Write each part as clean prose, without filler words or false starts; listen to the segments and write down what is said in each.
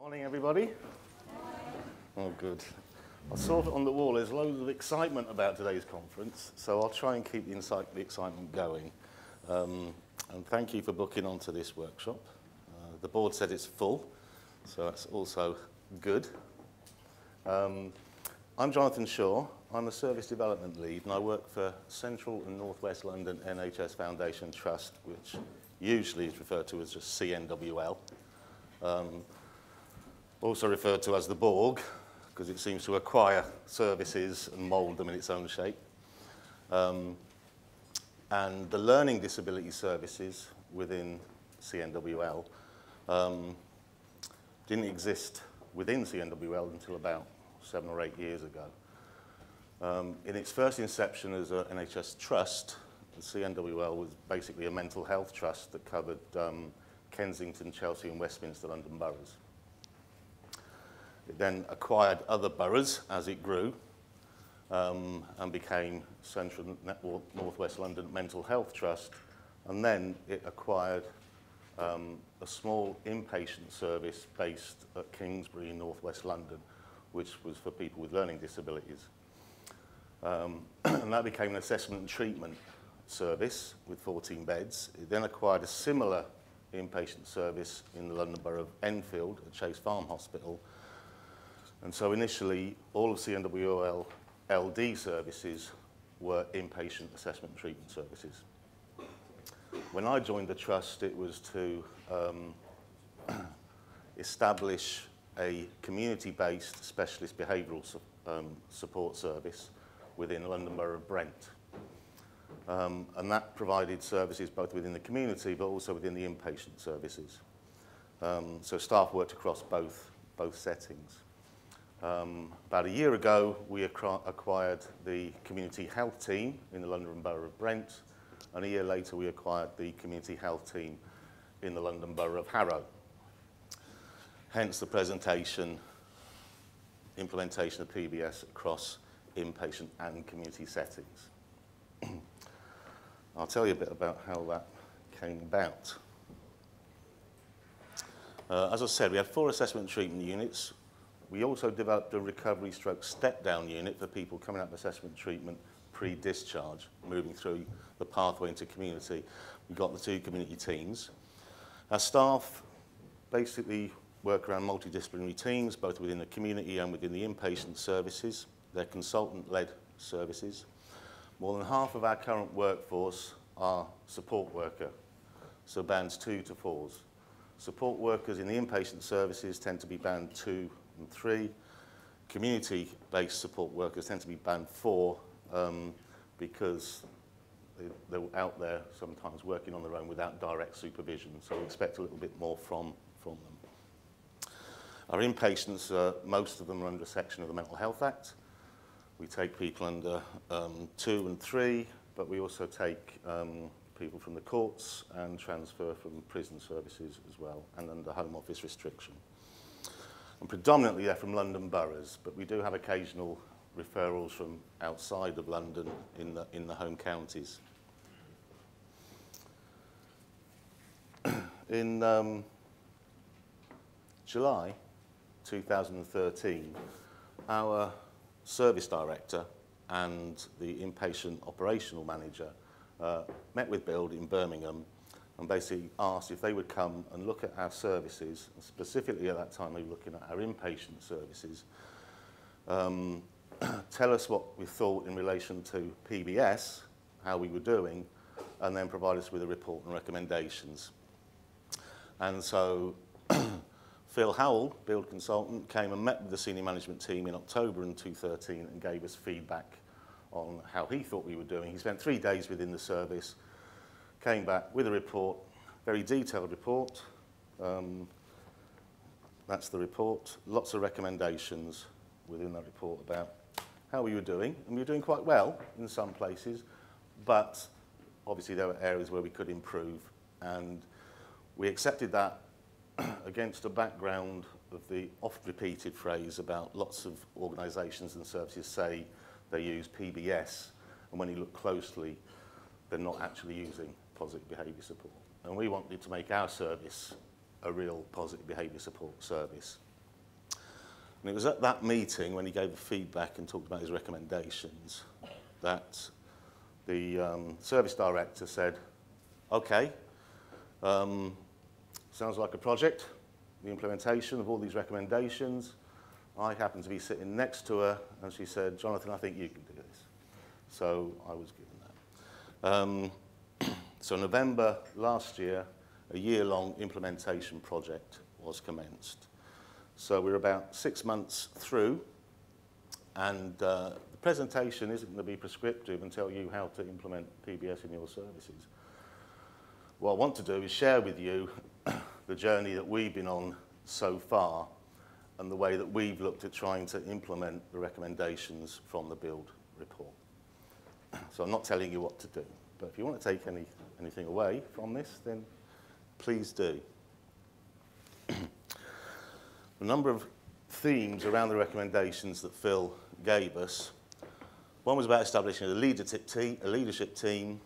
Morning, everybody. Oh, good. I saw it on the wall. There's loads of excitement about today's conference, so I'll try and keep the excitement going. And thank you for booking onto this workshop. The board said it's full, so that's also good. I'm Jonathan Shaw. I'm a Service Development Lead, and I work for Central and North West London NHS Foundation Trust, which usually is referred to as just CNWL. Also referred to as the Borg, because it seems to acquire services and mould them in its own shape. And the learning disability services within CNWL didn't exist within CNWL until about 7 or 8 years ago. In its first inception as an NHS Trust, the CNWL was basically a mental health trust that covered Kensington, Chelsea and Westminster London boroughs. It then acquired other boroughs as it grew and became Central North West London Mental Health Trust, and then it acquired a small inpatient service based at Kingsbury in North West London, which was for people with learning disabilities. And that became an assessment and treatment service with 14 beds. It then acquired a similar inpatient service in the London Borough of Enfield at Chase Farm Hospital. And so initially, all of CNWL LD services were inpatient assessment and treatment services. When I joined the trust, it was to establish a community-based specialist behavioural support service within London Borough of Brent. And that provided services both within the community but also within the inpatient services. So staff worked across both settings. About a year ago, we acquired the community health team in the London Borough of Brent, and a year later we acquired the community health team in the London Borough of Harrow. Hence the implementation of PBS across inpatient and community settings. I'll tell you a bit about how that came about. As I said, we had 4 assessment and treatment units. We also developed a recovery stroke step-down unit for people coming out of assessment treatment pre-discharge, moving through the pathway into community. We got the 2 community teams. Our staff basically work around multidisciplinary teams, both within the community and within the inpatient services. They're consultant-led services. More than half of our current workforce are support worker, so bands 2 to 4s. Support workers in the inpatient services tend to be band 2 and 3. Community-based support workers tend to be band 4 because they're out there sometimes working on their own without direct supervision, so we expect a little bit more from them. Our inpatients, most of them are under a section of the Mental Health Act. We take people under 2 and 3, but we also take people from the courts and transfer from prison services as well, and under Home Office restriction. And predominantly they're from London boroughs, but we do have occasional referrals from outside of London in the home counties. In July 2013, our service director and the inpatient operational manager met with Build in Birmingham and basically asked if they would come and look at our services, and specifically at that time they were looking at our inpatient services, tell us what we thought in relation to PBS, how we were doing, and then provide us with a report and recommendations. And so Phil Howell, Build consultant, came and met with the senior management team in October in 2013 and gave us feedback on how he thought we were doing. He spent 3 days within the service, came back with a report, very detailed report. That's the report. Lots of recommendations within that report about how we were doing. And we were doing quite well in some places, but obviously there were areas where we could improve. And we accepted that against a background of the oft-repeated phrase about lots of organisations and services say they use PBS, and when you look closely, they're not actually using positive behaviour support. And we wanted to make our service a real positive behaviour support service. And it was at that meeting when he gave the feedback and talked about his recommendations that the service director said, okay, sounds like a project, the implementation of all these recommendations. I happened to be sitting next to her and she said, Jonathan, I think you can do this. So I was given that. So November last year, a year-long implementation project was commenced. So we're about 6 months through, and the presentation isn't going to be prescriptive and tell you how to implement PBS in your services. What I want to do is share with you the journey that we've been on so far and the way that we've looked at trying to implement the recommendations from the build report. So I'm not telling you what to do, but if you want to take anything away from this, then please do. A number of themes around the recommendations that Phil gave us. One was about establishing a leadership team.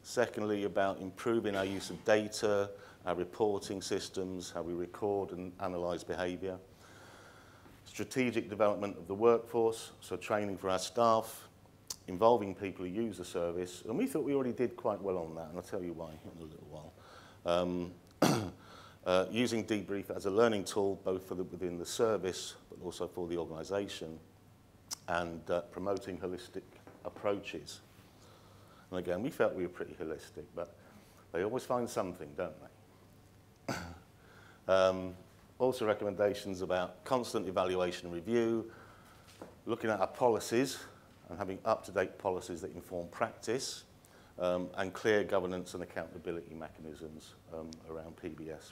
Secondly, about improving our use of data, our reporting systems, how we record and analyse behaviour. Strategic development of the workforce, so training for our staff, involving people who use the service. And we thought we already did quite well on that, and I'll tell you why in a little while. Using debrief as a learning tool, both for within the service, but also for the organisation, and promoting holistic approaches. And again, we felt we were pretty holistic, but they always find something, don't they? Also recommendations about constant evaluation and review, looking at our policies and having up-to-date policies that inform practice, and clear governance and accountability mechanisms around PBS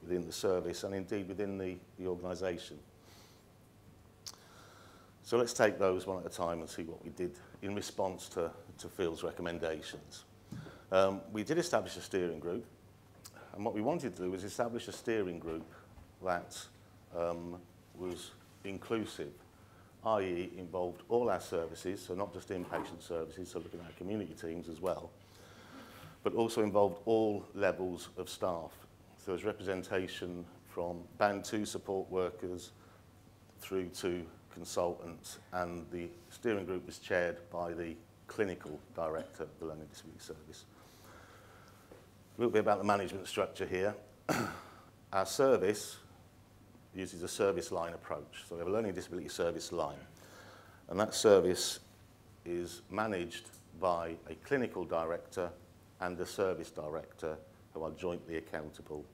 within the service and indeed within the organisation. So let's take those one at a time and see what we did in response to Phil's recommendations. We did establish a steering group, and what we wanted to do was establish a steering group that was inclusive, i.e. involved all our services, so not just inpatient services, so looking at our community teams as well, but also involved all levels of staff. So there's representation from Band 2 support workers through to consultants, and the steering group was chaired by the clinical director of the Learning Disability Service. A little bit about the management structure here. Our service uses a service line approach. So we have a learning disability service line, and that service is managed by a clinical director and a service director who are jointly accountable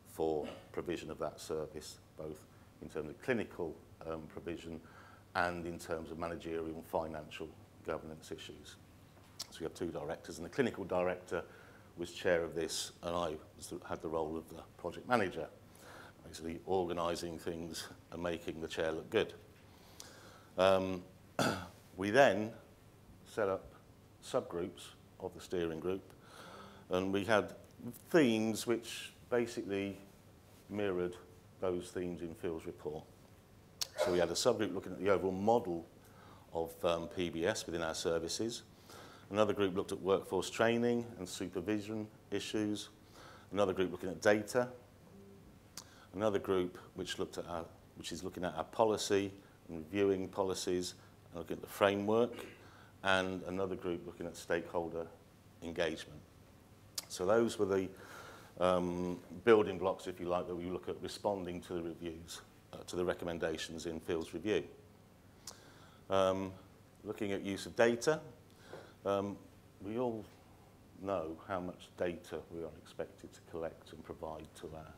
for provision of that service, both in terms of clinical provision and in terms of managerial and financial governance issues. So we have two directors, and the clinical director was chair of this, and I had the role of the project manager, basically organising things and making the chair look good. We then set up subgroups of the steering group, and we had themes which basically mirrored those themes in Phil's report. So we had a subgroup looking at the overall model of PBS within our services. Another group looked at workforce training and supervision issues. Another group looking at data. Another group which is looking at our policy and reviewing policies and looking at the framework. And another group looking at stakeholder engagement. So those were the building blocks, if you like, that we look at responding to the reviews, to the recommendations in Phil's review. Looking at use of data, we all know how much data we are expected to collect and provide to our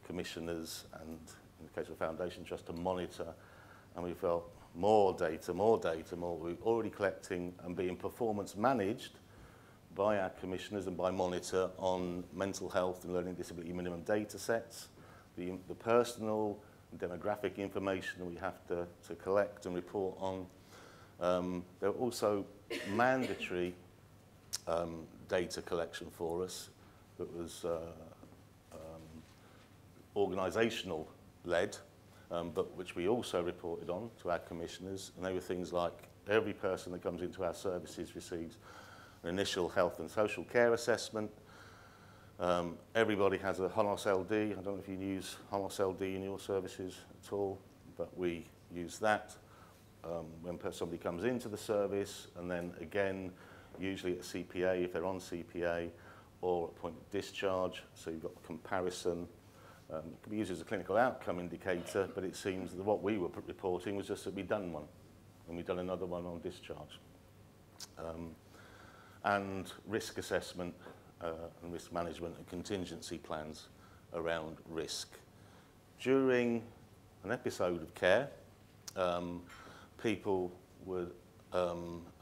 commissioners and, in the case of Foundation Trust, to monitor. And we felt more data, we're already collecting and being performance managed by our commissioners and by Monitor on mental health and learning disability minimum data sets, the personal and demographic information that we have to collect and report on. There are also mandatory data collection for us that was organisational led, but which we also reported on to our commissioners, and they were things like every person that comes into our services receives an initial health and social care assessment. Everybody has a HONOS LD. I don't know if you use HONOS LD in your services at all, but we use that when somebody comes into the service, and then again, usually at CPA, if they're on CPA, or at point of discharge, so you've got comparison. It can be used as a clinical outcome indicator, but it seems that what we were reporting was just that we'd done one, and we'd done another one on discharge. And risk assessment and risk management and contingency plans around risk. During an episode of care, people would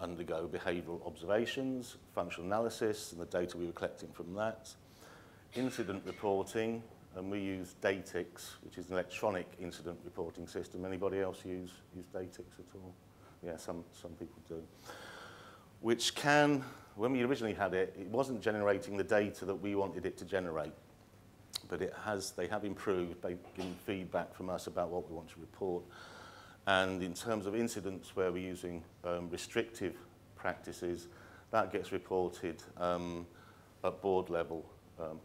undergo behavioural observations, functional analysis, and the data we were collecting from that, incident reporting, and we use Datix, which is an electronic incident reporting system. Anybody else use Datix at all? Yeah, some people do. Which can, when we originally had it, it wasn't generating the data that we wanted it to generate, but they have improved by giving feedback from us about what we want to report. And in terms of incidents where we're using restrictive practices, that gets reported at board level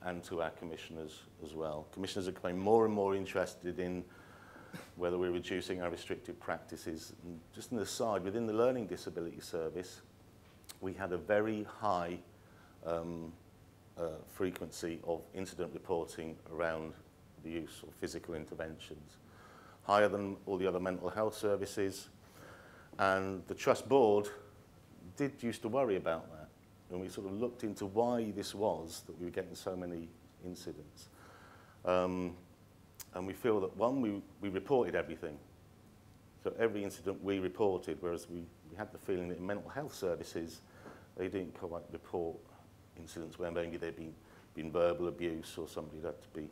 and to our commissioners as well. Commissioners are becoming more and more interested in whether we're reducing our restrictive practices. And just an aside, within the Learning Disability Service, we had a very high frequency of incident reporting around the use of physical interventions, higher than all the other mental health services. And the Trust Board used to worry about that. And we sort of looked into why this was, that we were getting so many incidents. And we feel that, one, we reported everything. So every incident we reported, whereas we had the feeling that in mental health services, they didn't quite report incidents where maybe there'd been verbal abuse or somebody had to be,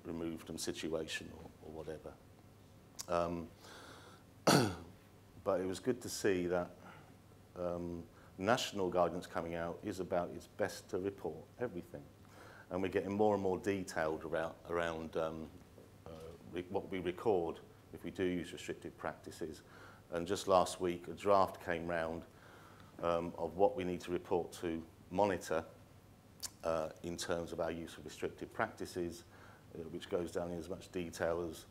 removed from situation or whatever. But it was good to see that national guidance coming out is about it's best to report everything. And we're getting more and more detailed around what we record if we do use restrictive practices. And just last week, a draft came round of what we need to report to monitor in terms of our use of restrictive practices, which goes down in as much detail as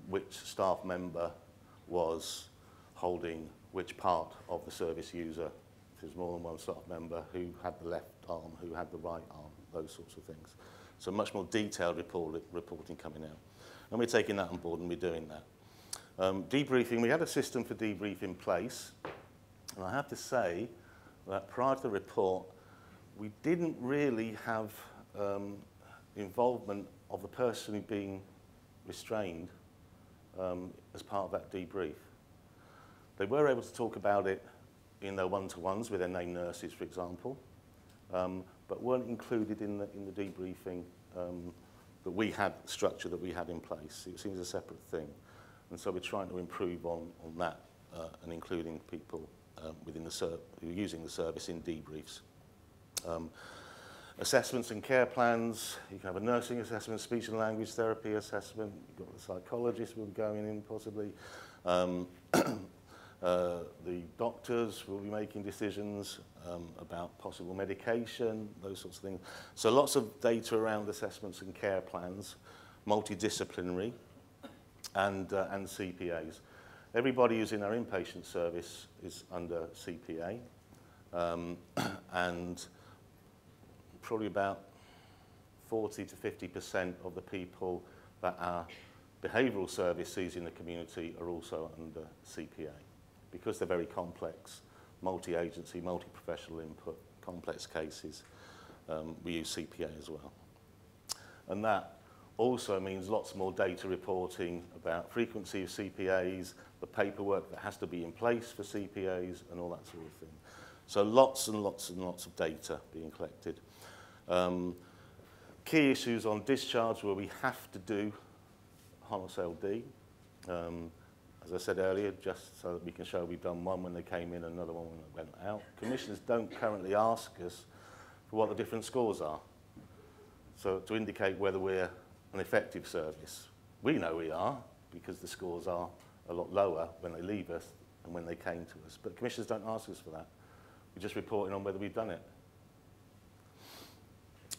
which staff member was holding which part of the service user. If there's more than one staff member, who had the left arm, who had the right arm, those sorts of things. So much more detailed reporting coming out. And we're taking that on board and we're doing that. Debriefing, we had a system for debrief in place. And I have to say that prior to the report, we didn't really have involvement of the person being restrained as part of that debrief. They were able to talk about it in their one-to-ones with their named nurses, for example, but weren't included in the debriefing that we had, structure that we had in place. It seems a separate thing. And so we're trying to improve on that and including people within the who are using the service in debriefs. Assessments and care plans, you can have a nursing assessment, speech and language therapy assessment, you've got the psychologist will be going in possibly. The doctors will be making decisions about possible medication, those sorts of things. So lots of data around assessments and care plans, multidisciplinary, and CPAs. Everybody who's in our inpatient service is under CPA, and probably about 40 to 50% of the people that our behavioural service sees in the community are also under CPA. Because they're very complex, multi-agency, multi-professional input, complex cases, we use CPA as well. And that also means lots more data reporting about frequency of CPAs, the paperwork that has to be in place for CPAs, and all that sort of thing. So lots and lots and lots of data being collected. Key issues on discharge where we have to do HONOS LD. As I said earlier, just so that we can show we've done one when they came in and another one when they went out. Commissioners don't currently ask us for what the different scores are. So to indicate whether we're an effective service. We know we are because the scores are a lot lower when they leave us than when they came to us. But commissioners don't ask us for that. We're just reporting on whether we've done it.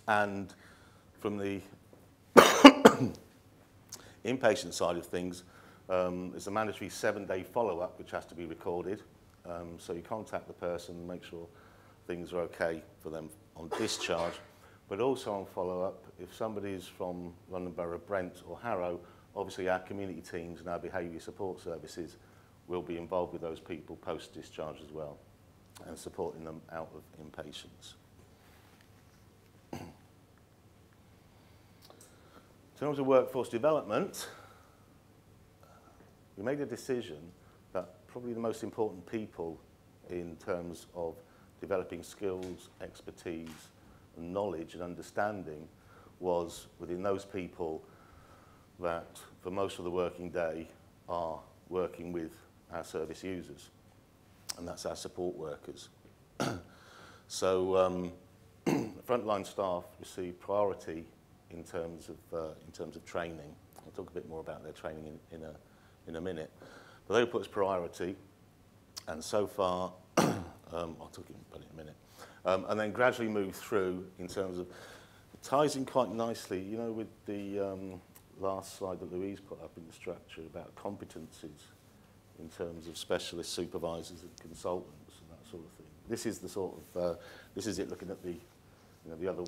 And from the inpatient side of things, There's a mandatory 7-day follow-up which has to be recorded. So you contact the person and make sure things are okay for them on discharge. But also on follow-up, if somebody's from London Borough, Brent or Harrow, obviously our community teams and our behaviour support services will be involved with those people post-discharge as well and supporting them out of inpatients. In terms of workforce development, we made a decision that probably the most important people in terms of developing skills, expertise, and knowledge and understanding was within those people that for most of the working day are working with our service users, and that's our support workers. So frontline staff receive priority in terms of training. I'll talk a bit more about their training in a minute. But they were put as priority, and so far, I'll talk about it in a minute, and then gradually move through in terms of, it ties in quite nicely, you know, with the last slide that Louise put up in the structure about competencies in terms of specialist supervisors and consultants and that sort of thing. This is the sort of, this is it looking at the, you know, the other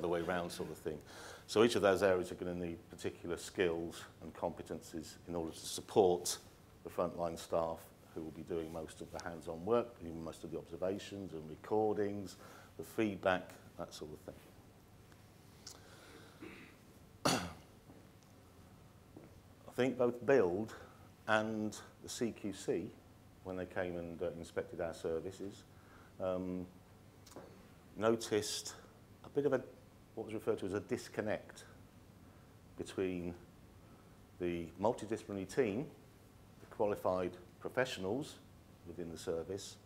way round sort of thing. So each of those areas are going to need particular skills and competencies in order to support the frontline staff who will be doing most of the hands-on work, doing most of the observations and recordings, the feedback, that sort of thing. I think both Build and the CQC, when they came and inspected our services, noticed a bit of what was referred to as a disconnect between the multidisciplinary team, the qualified professionals within the service,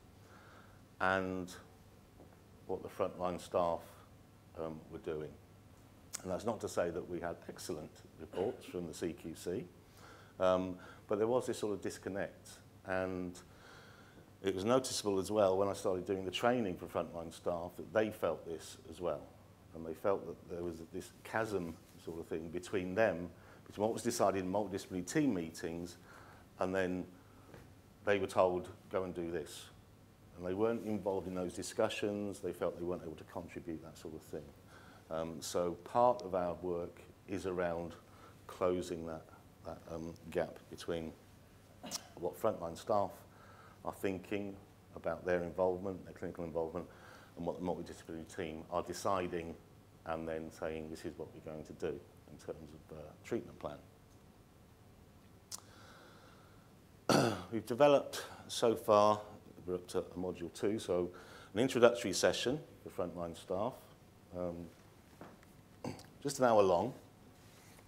and what the frontline staff were doing. And that's not to say that we had excellent reports from the CQC, but there was this sort of disconnect. And it was noticeable as well when I started doing the training for frontline staff that they felt this as well. And they felt that there was this chasm sort of thing between them, between what was decided in multidisciplinary team meetings, and then they were told, go and do this. And they weren't involved in those discussions. They felt they weren't able to contribute, that sort of thing. So part of our work is around closing that gap between what frontline staff are thinking about their involvement, their clinical involvement, and what the multidisciplinary team are deciding and then saying this is what we're going to do in terms of treatment plan. We've developed so far, we're up to module 2, so an introductory session for frontline staff, just an hour long.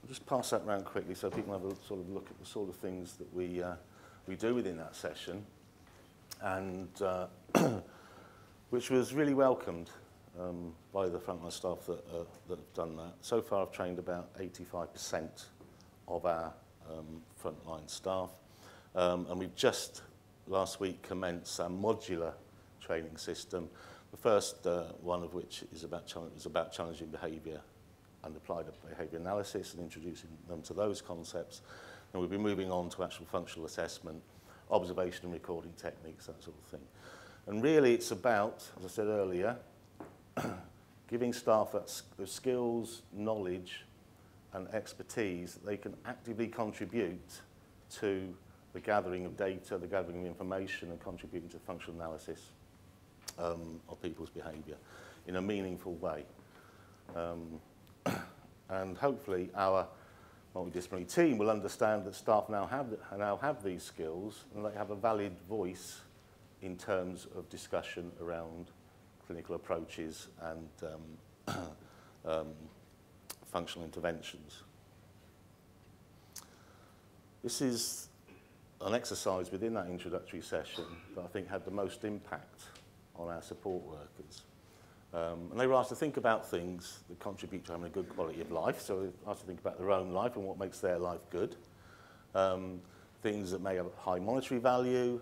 I'll just pass that around quickly so people have a sort of look at the sort of things that we do within that session, and which was really welcomed by the frontline staff that have done that. So far I've trained about 85% of our frontline staff, and we've just last week commenced our modular training system, the first one of which is about challenging behaviour and applied behaviour analysis and introducing them to those concepts. And we'll be moving on to actual functional assessment, observation and recording techniques, that sort of thing. And really it's about, as I said earlier, giving staff the skills, knowledge and expertise that they can actively contribute to the gathering of data, the gathering of information, and contributing to functional analysis of people's behaviour in a meaningful way. And hopefully our multidisciplinary team will understand that staff now have these skills and they have a valid voice in terms of discussion around clinical approaches and functional interventions. This is an exercise within that introductory session that I think had the most impact on our support workers. And they were asked to think about things that contribute to having a good quality of life. So they were asked to think about their own life and what makes their life good. Things that may have high monetary value,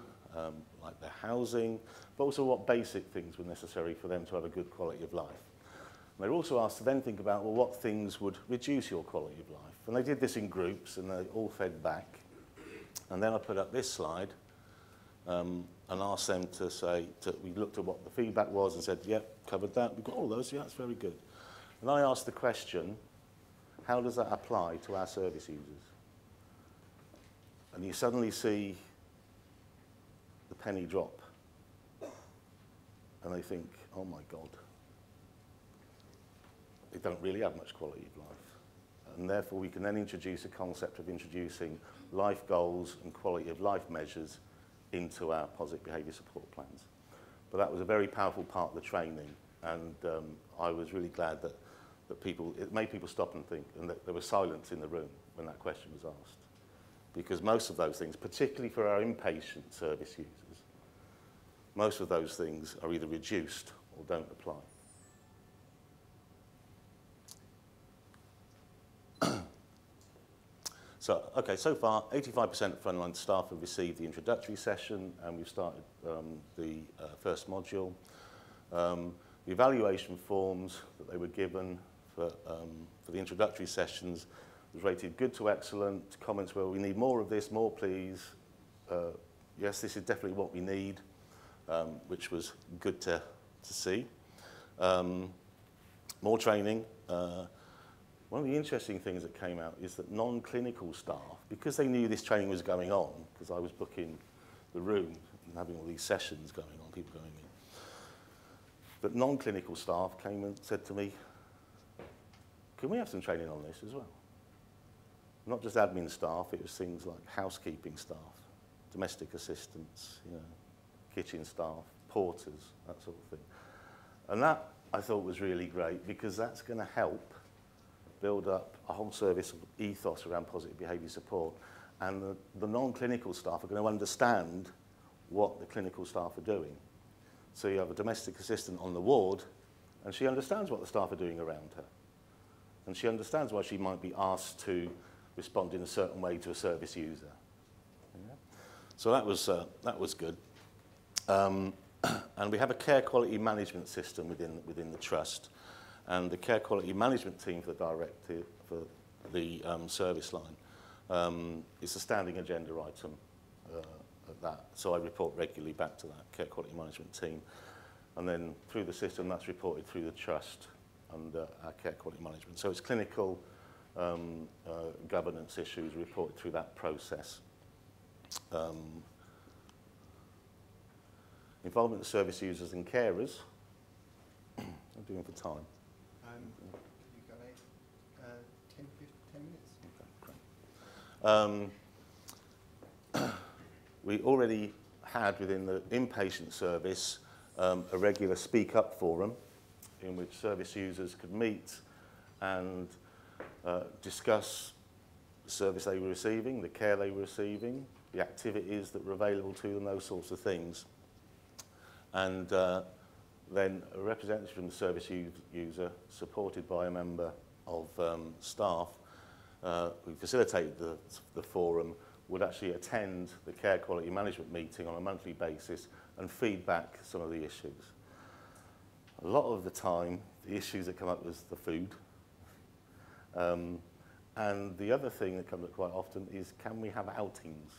like their housing, but also what basic things were necessary for them to have a good quality of life. And they were also asked to then think about, well, what things would reduce your quality of life? And they did this in groups, and they all fed back. And then I put up this slide and asked them to say, we looked at what the feedback was and said, yep, covered that. We've got all those, yeah, that's very good. And I asked the question, how does that apply to our service users? And you suddenly see the penny drop. And they think, oh my God, they don't really have much quality of life. And therefore we can then introduce a concept of introducing life goals and quality of life measures into our positive behaviour support plans. But that was a very powerful part of the training, and I was really glad that it made people stop and think, and that there was silence in the room when that question was asked. Because most of those things, particularly for our inpatient service users, most of those things are either reduced or don't apply. So, okay, so far, 85% of frontline staff have received the introductory session, and we've started the first module. The evaluation forms that they were given for the introductory sessions was rated good to excellent. Comments were, we need more of this, more please. Yes, this is definitely what we need, which was good to see. More training. One of the interesting things that came out is that non-clinical staff, because they knew this training was going on, because I was booking the room and having all these sessions going on, people going in, but non-clinical staff came and said to me, can we have some training on this as well? Not just admin staff, it was things like housekeeping staff, domestic assistants, you know, kitchen staff, porters, that sort of thing. And that, I thought, was really great, because that's going to help build up a whole service of ethos around positive behaviour support. And the non-clinical staff are going to understand what the clinical staff are doing. So you have a domestic assistant on the ward, and she understands what the staff are doing around her. And she understands why she might be asked to respond in a certain way to a service user. Yeah? So that was good. And we have a care quality management system within the trust. And the care quality management team for the service line is a standing agenda item of that. So I report regularly back to that care quality management team. And then through the system, that's reported through the trust and our care quality management. So it's clinical governance issues reported through that process. Involvement of service users and carers. I'm doing for time. You've got 10 minutes. Okay, great. We already had within the inpatient service a regular Speak Up forum in which service users could meet and discuss the service they were receiving, the care they were receiving, the activities that were available to them, those sorts of things. And then a representative from the service user, supported by a member of staff who facilitated the forum, would actually attend the care quality management meeting on a monthly basis and feed back some of the issues. A lot of the time, the issues that come up was the food. And the other thing that comes up quite often is, can we have outings?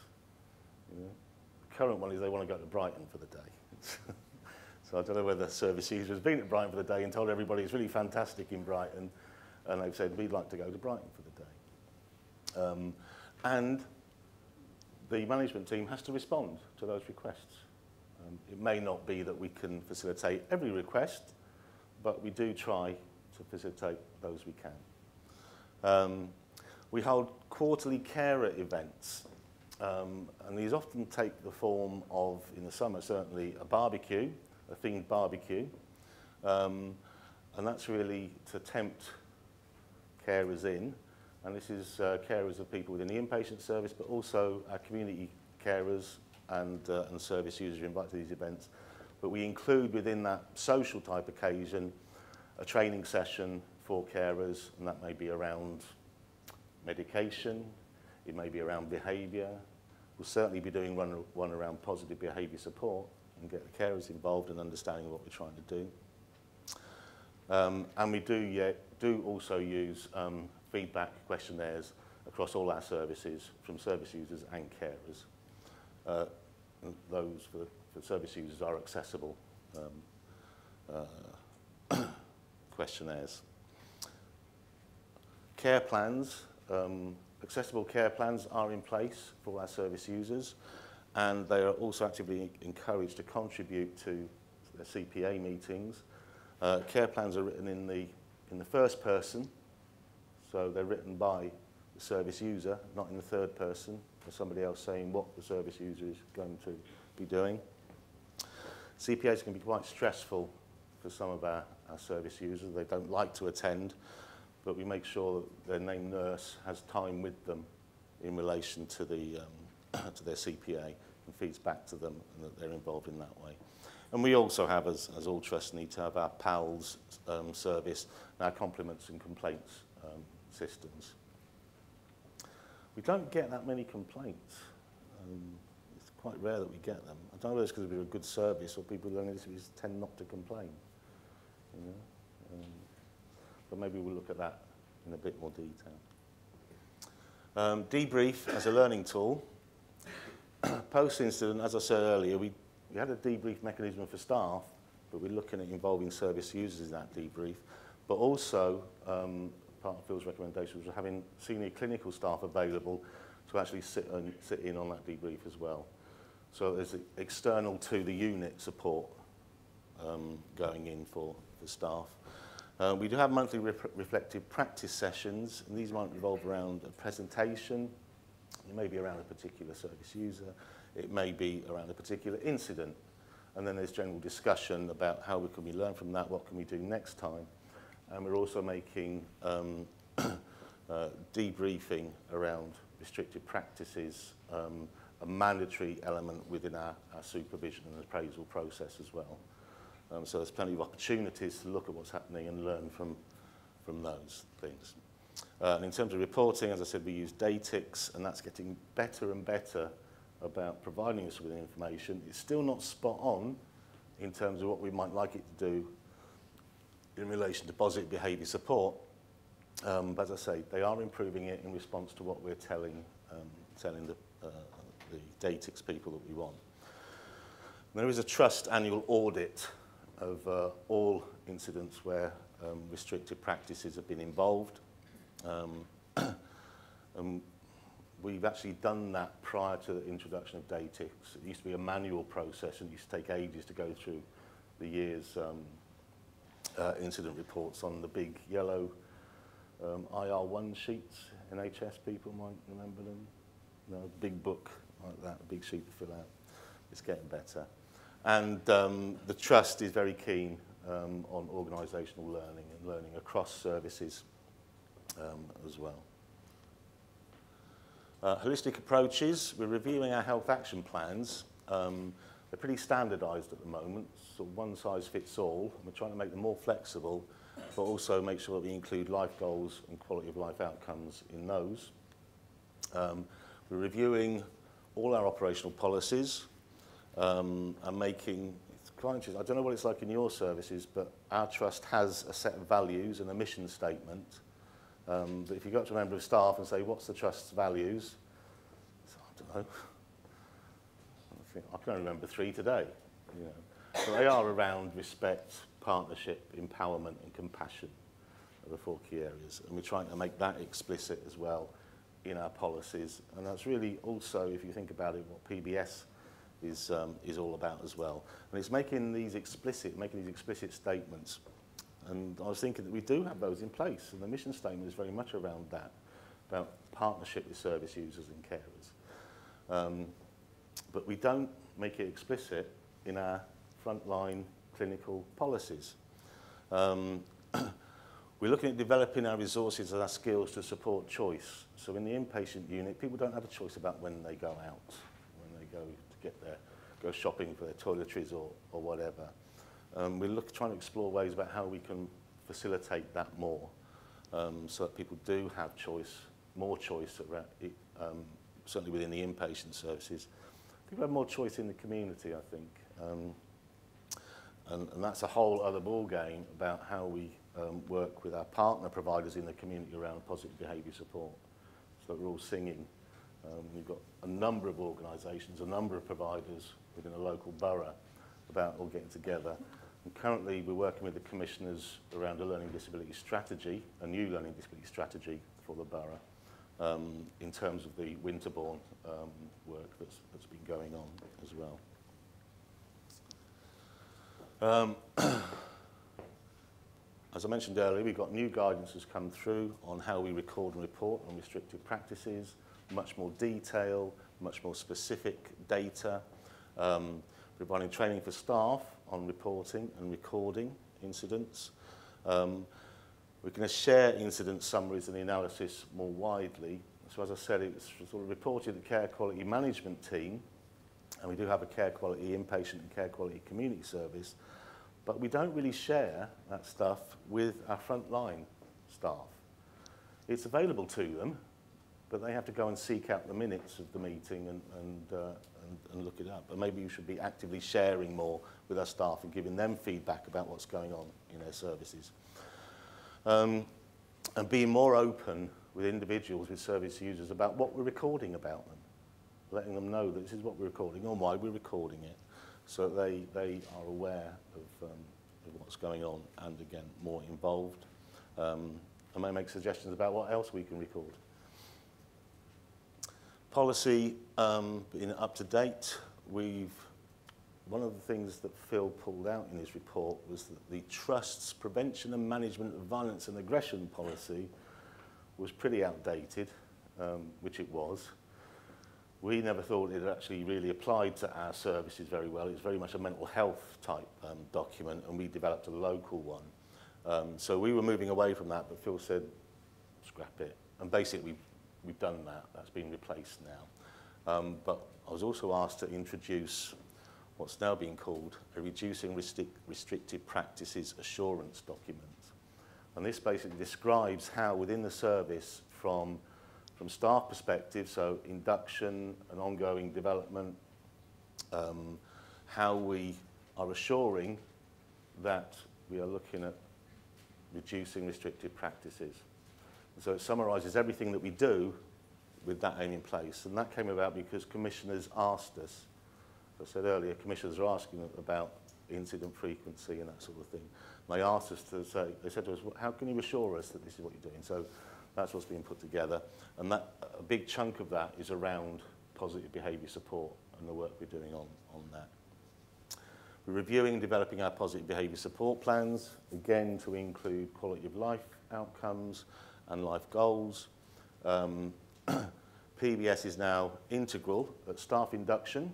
You know? The current one is they want to go to Brighton for the day. So I don't know whether the service user has been at Brighton for the day and told everybody it's really fantastic in Brighton, and they've said, we'd like to go to Brighton for the day. And the management team has to respond to those requests. It may not be that we can facilitate every request, but we do try to facilitate those we can. We hold quarterly carer events, and these often take the form of, in the summer certainly, a barbecue, a themed barbecue, and that's really to tempt carers in. And this is carers of people within the inpatient service, but also our community carers and service users are invited to these events. But we include within that social type occasion a training session for carers, and that may be around medication, it may be around behaviour. We'll certainly be doing one around positive behaviour support and get the carers involved in understanding what we're trying to do. And we do also use feedback questionnaires across all our services, from service users and carers. And those for service users are accessible questionnaires. Care plans, accessible care plans are in place for our service users, and they are also actively encouraged to contribute to their CPA meetings. Care plans are written in the first person, so they're written by the service user, not in the third person, or somebody else saying what the service user is going to be doing. CPAs can be quite stressful for some of our service users. They don't like to attend, but we make sure that their named nurse has time with them in relation to the to their CPA and feeds back to them, and that they're involved in that way. And we also have, as all trusts need to have, our PALS service and our compliments and complaints systems. We don't get that many complaints. It's quite rare that we get them. I don't know whether it's because we're a good service or people who just tend not to complain. You know? But maybe we'll look at that in a bit more detail. Debrief as a learning tool. Post-incident, as I said earlier, we had a debrief mechanism for staff, but we're looking at involving service users in that debrief. But also, part of Phil's recommendation was having senior clinical staff available to actually sit in on that debrief as well. So there's external to the unit support going in for the staff. We do have monthly reflective practice sessions, and these might revolve around a presentation. It may be around a particular service user. It may be around a particular incident. And then there's general discussion about how can we learn from that, what can we do next time. And we're also making debriefing around restricted practices a mandatory element within our supervision and appraisal process as well. So there's plenty of opportunities to look at what's happening and learn from those things. And in terms of reporting, as I said, we use Datix, and that's getting better and better about providing us with information. It's still not spot on in terms of what we might like it to do in relation to positive behaviour support. But as I say, they are improving it in response to what we're telling the Datix people that we want. There is a trust annual audit of all incidents where restricted practices have been involved. We've actually done that prior to the introduction of Datix. It used to be a manual process and it used to take ages to go through the year's incident reports on the big yellow IR1 sheets. NHS people might remember them. You know, big book like that, a big sheet to fill out. It's getting better. And the Trust is very keen on organisational learning and learning across services as well. Holistic approaches. We're reviewing our health action plans. They're pretty standardised at the moment, so one size fits all. We're trying to make them more flexible, but also make sure that we include life goals and quality of life outcomes in those. We're reviewing all our operational policies and making clients. I don't know what it's like in your services, but our trust has a set of values and a mission statement. But if you go up to a member of staff and say, what's the trust's values? I don't know. I can only remember 3 today. You know. So they are around respect, partnership, empowerment and compassion are the 4 key areas. And we're trying to make that explicit as well in our policies. And that's really also, if you think about it, what PBS is all about as well. And it's making these explicit statements. And I was thinking that we do have those in place, and the mission statement is very much around that, about partnership with service users and carers. But we don't make it explicit in our frontline clinical policies. We're looking at developing our resources and our skills to support choice. So in the inpatient unit, people don't have a choice about when they go out, when they go shopping for their toiletries or whatever. We're trying to explore ways about how we can facilitate that more, so that people do have choice, more choice, certainly within the inpatient services. People have more choice in the community, I think. And that's a whole other ball game about how we work with our partner providers in the community around positive behaviour support. that we're all singing. We've got a number of organisations, a number of providers within a local borough about all getting together. And currently we're working with the commissioners around a learning disability strategy, a new learning disability strategy for the borough, in terms of the Winterbourne work that's been going on as well. As I mentioned earlier, we've got new guidance has come through on how we record and report on restrictive practices, much more detail, much more specific data, providing training for staff on reporting and recording incidents. We're going to share incident summaries and the analysis more widely. So as I said, it's sort of reported the care quality management team, and we do have a care quality inpatient and care quality community service, but we don't really share that stuff with our frontline staff. It's available to them, but they have to go and seek out the minutes of the meeting and look it up. But maybe you should be actively sharing more with our staff and giving them feedback about what's going on in their services. And being more open with individuals, with service users, about what we're recording about them. Letting them know that this is what we're recording and why we're recording it, so that they are aware of what's going on and, again, more involved. And may make suggestions about what else we can record. Policy being up to date, one of the things that Phil pulled out in his report was that the Trust's prevention and management of violence and aggression policy was pretty outdated, which it was. We never thought it actually really applied to our services very well. It's very much a mental health type document, and we developed a local one. So we were moving away from that, but Phil said, scrap it. And basically, we've done that. That's been replaced now. But I was also asked to introduce what's now being called a Reducing Restrictive Practices Assurance document. And this basically describes how within the service, from staff perspective, so induction and ongoing development, how we are assuring that we are looking at reducing restrictive practices. So it summarises everything that we do with that aim in place. And that came about because commissioners asked us, as I said earlier, commissioners are asking about incident frequency and that sort of thing. And they asked us to say, they said to us, well, how can you assure us that this is what you're doing? So that's what's being put together. And that, a big chunk of that is around positive behaviour support and the work we're doing on that. We're reviewing and developing our positive behaviour support plans, again to include quality of life outcomes and life goals. PBS is now integral at staff induction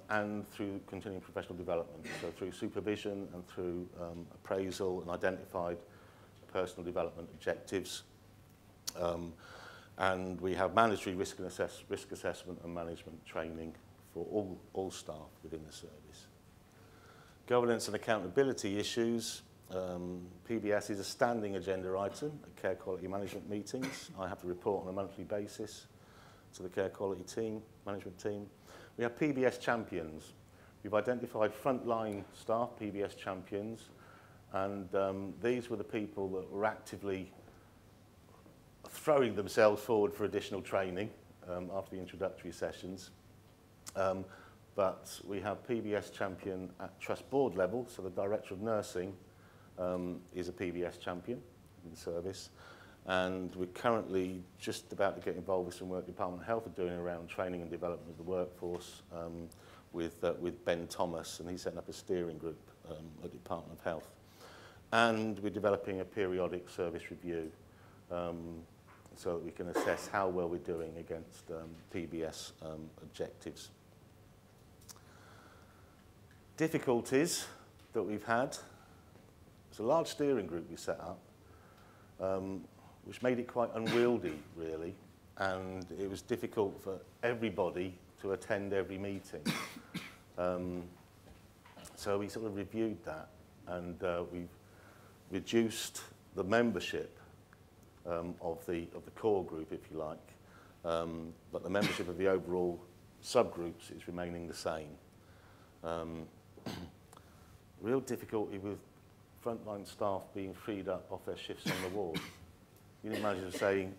and through continuing professional development, so through supervision and through appraisal and identified personal development objectives. And we have mandatory risk assessment and management training for all staff within the service. Governance and accountability issues. PBS is a standing agenda item at care quality management meetings. I have to report on a monthly basis to the care quality team, management team. We have PBS champions. We've identified frontline staff, PBS champions, and these were the people that were actively throwing themselves forward for additional training after the introductory sessions. But we have PBS champion at trust board level, so the Director of Nursing is a PBS champion in the service. And we're currently just about to get involved with some work Department of Health are doing around training and development of the workforce with Ben Thomas, and he's setting up a steering group at Department of Health. And we're developing a periodic service review so that we can assess how well we're doing against PBS objectives. Difficulties that we've had. It's a large steering group we set up, which made it quite unwieldy, really, and it was difficult for everybody to attend every meeting. So we sort of reviewed that, and we've reduced the membership of the core group, if you like, but the membership of the overall subgroups is remaining the same. Real difficulty with frontline staff being freed up off their shifts on the ward. You can imagine saying,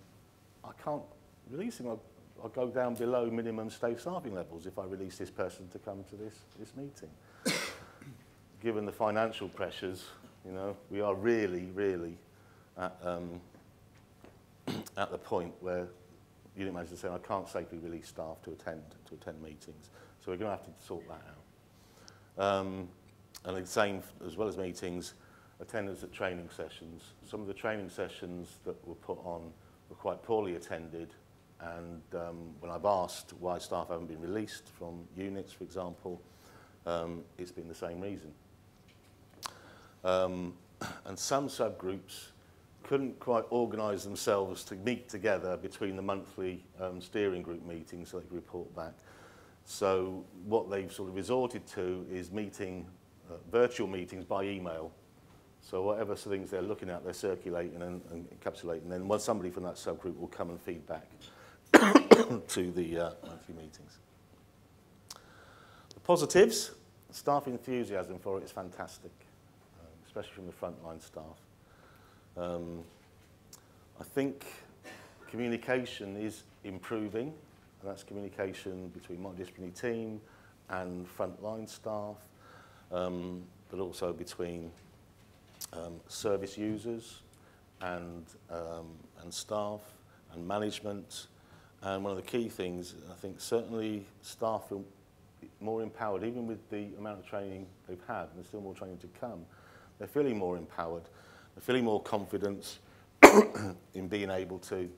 I can't release him. I'll go down below minimum staffing levels if I release this person to come to this meeting. Given the financial pressures, you know, we are really, really at the point where unit managers say, I can't safely release staff to attend meetings. So we're going to have to sort that out. And the same, as well as meetings, attendance at training sessions. Some of the training sessions that were put on were quite poorly attended, and when I've asked why staff haven't been released from units, for example, it's been the same reason. And some subgroups couldn't quite organise themselves to meet together between the monthly steering group meetings so they could report back. So what they've sort of resorted to is meeting, virtual meetings by email. So whatever things they're looking at, they're circulating and encapsulating. Then once somebody from that subgroup will come and feed back to the monthly meetings. The positives, staff enthusiasm for it is fantastic, especially from the frontline staff. I think communication is improving, and that's communication between multidisciplinary team and frontline staff, but also between service users and staff and management. And one of the key things, I think certainly staff feel more empowered, even with the amount of training they've had, and there's still more training to come. They're feeling more empowered. They're feeling more confidence in being able to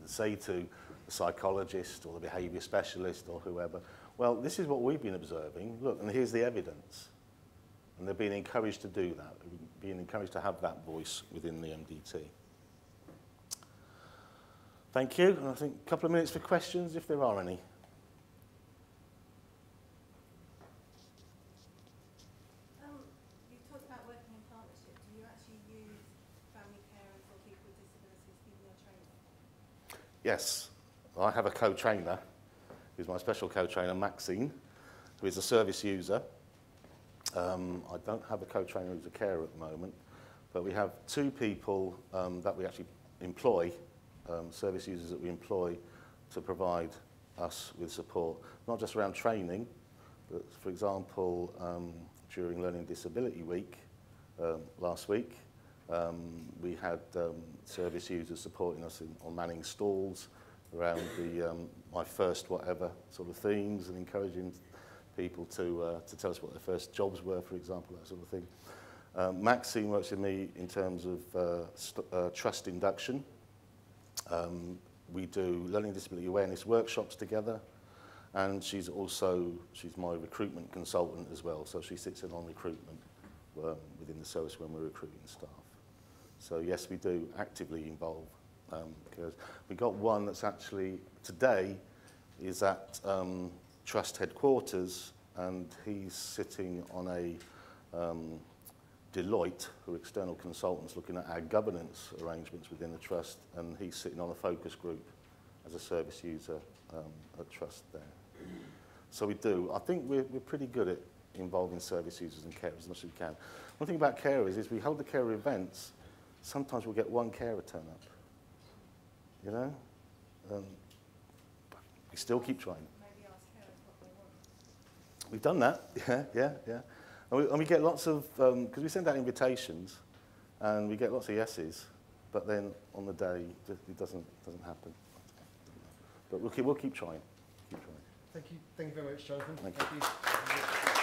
say to the psychologist or the behaviour specialist or whoever, well, this is what we've been observing, look, and here's the evidence. And they're being encouraged to do that, being encouraged to have that voice within the MDT. Thank you, and I think a couple of minutes for questions, if there are any. You talked about working in partnership. Do you actually use family carers or people with disabilities in your training? Yes, I have a co-trainer, who's my special co-trainer, Maxine, who is a service user. I don't have a co-trainer who's a carer at the moment, but we have two people that we actually employ, service users that we employ to provide us with support, not just around training, but for example, during Learning Disability Week last week, we had service users supporting us on manning stalls around the my first whatever sort of themes and encouraging people to tell us what their first jobs were, for example, that sort of thing. Maxine works with me in terms of trust induction. We do learning disability awareness workshops together, and she's my recruitment consultant as well, so she sits in on recruitment within the service when we're recruiting staff. So yes, we do actively involve because we got one that's actually today is at Trust headquarters, and he's sitting on a Deloitte, who are external consultants looking at our governance arrangements within the Trust, and he's sitting on a focus group as a service user at Trust there. So we do. I think we're pretty good at involving service users and carers as much as we can. One thing about carers is we hold the carer events, sometimes we'll get one carer turn up, you know? We still keep trying. Maybe ask carers what they want. We've done that, yeah. And we get lots of, because we send out invitations, and we get lots of yeses, but then on the day, it doesn't happen. But we'll keep trying. Thank you very much, Jonathan. Thank you.